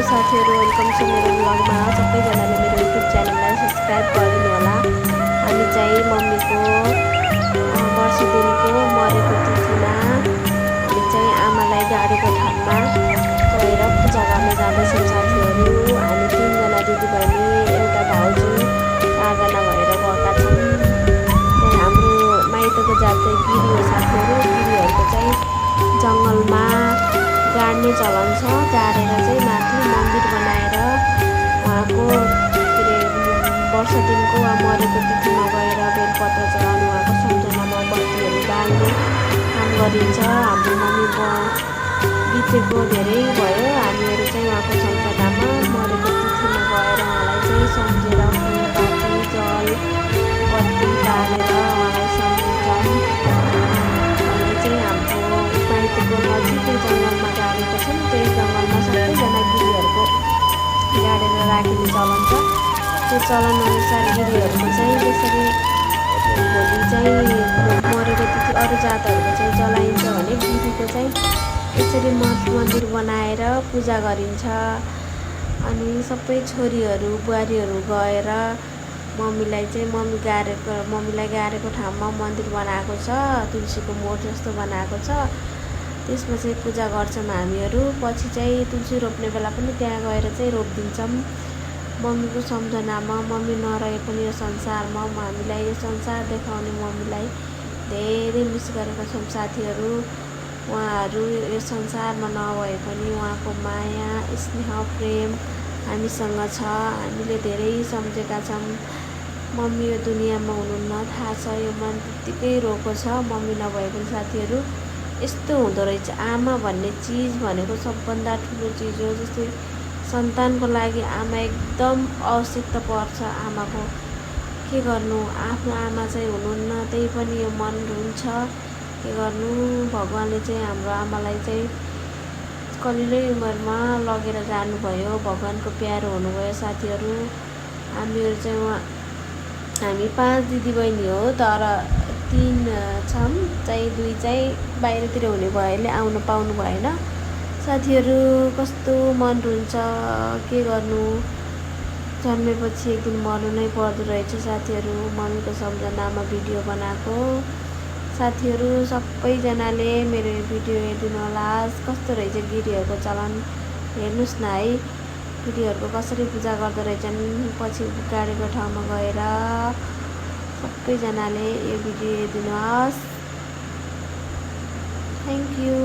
साथीहरु, वेलकम छ मेरो ब्लगमा। सबैजनाले मेरो युट्युब च्यानललाई सब्स्क्राइब गरिदिनु होला। हामी चाहिँ मम्मीको वर्ष दिनको मरेको तिथिमा हामी चाहिँ आमालाई गाडेको ठाउँमा गएर पूजा गर्न जाँदैछौँ साथीहरु। हामी 3 जना दिदीबहिनी, एउटा भाउजू, 4 जना भएर गएका छौँ। हाम्रो माइतको जात चाहिँ गिरी हो साथीहरु। गिरीहरुको चाहिँ जंगलमा गाड्ने चलन छ। गाडेर चाहिँ माथि मन्दिर बनाएर उहाँको वर्ष दिनको वा मरेको तिथिमा गएर बेलपत्र चढाउनु, उहाँको सम्झनामा बत्तीहरू बाल्ने काम गरिन्छ। हाम्रो मम्मी बितेको धेरै भयो। हामीहरू चाहिँ उहाँको सम्झनामा मरेको तिथिमा गएर उहाँलाई चाहिँ सम्झेर फुलपाती जल बत्ती बालेर उहाँलाई सम्झिन्छौँ। उहाँलाई चाहिँ हाम्रो माइतको नजिकै जङ्गलमा गाडेको छौँ। त्यही जङ्गलमा सबैजना गिरीहरूको गाडेर राखिने चलन छ। त्यो चलन अनुसार गिरीहरूको चाहिँ त्यसरी भोलि चाहिँ मरेको तिथि अरू जातहरूको चाहिँ जलाइन्छ भने गिरीको चाहिँ त्यसरी मठ मन्दिर बनाएर पूजा गरिन्छ। अनि सबै छोरीहरू बुहारीहरू गएर मम्मीलाई गाडेको ठाउँमा मन्दिर बनाएको छ, तुलसीको मोठ जस्तो बनाएको छ। त्यसमा चाहिँ पूजा गर्छौँ हामीहरू। पछि चाहिँ तुलसी रोप्ने बेला पनि त्यहाँ गएर चाहिँ रोपिदिन्छौँ। मम्मीको सम्झनामा, मम्मी नरहे पनि यो संसारमा हामीलाई यो संसार देखाउने मम्मीलाई धेरै मिस गरेका छौँ साथीहरू। उहाँहरू यो संसारमा नभए पनि उहाँको माया स्नेह प्रेम हामीसँग छ। हामीले धेरै सम्झेका छौँ। मम्मी यो दुनियाँमा हुनुहुन्न थाहा छ। यो मन त्यत्तिकै रोएको छ मम्मी नभए पनि साथीहरू। यस्तो हुँदो रहेछ। आमा भन्ने चिज भनेको सबभन्दा ठुलो चिज हो। जस्तै सन्तानको लागि आमा एकदम आवश्यकता पर्छ। आमाको के गर्नु, आफ्नो आमा चाहिँ हुनुहुन्न, त्यही पनि यो मन रुन्छ। के गर्नु, भगवानले चाहिँ हाम्रो आमालाई चाहिँ कलिलै उमेरमा लगेर जानुभयो। भगवानको प्यारो हुनुभयो साथीहरू। हामीहरू चाहिँ हामी 5 दिदीबहिनी हो, तर 3 छौँ चाहिँ 2 चाहिँ बाहिरतिर हुने भएले आउन पाउनु भएन साथीहरू। कस्तो मन रुन्छ, के गर्नु, जन्मेपछि एक दिन मर्नु नै पर्दो रहेछ साथीहरू। मम्मीको सम्झनामा भिडियो बनाएको साथीहरू। सबैजनाले मेरो भिडियो हेरिदिनु होला। कस्तो रहेछ गिरीहरूको चलन हेर्नुहोस् न है। गिरीहरूको कसरी पूजा गर्दो रहेछन् पछि गाडेको ठाउँमा गएर। सबैजनाले यो भिडियो हेरिदिनुहोस्। Thank you.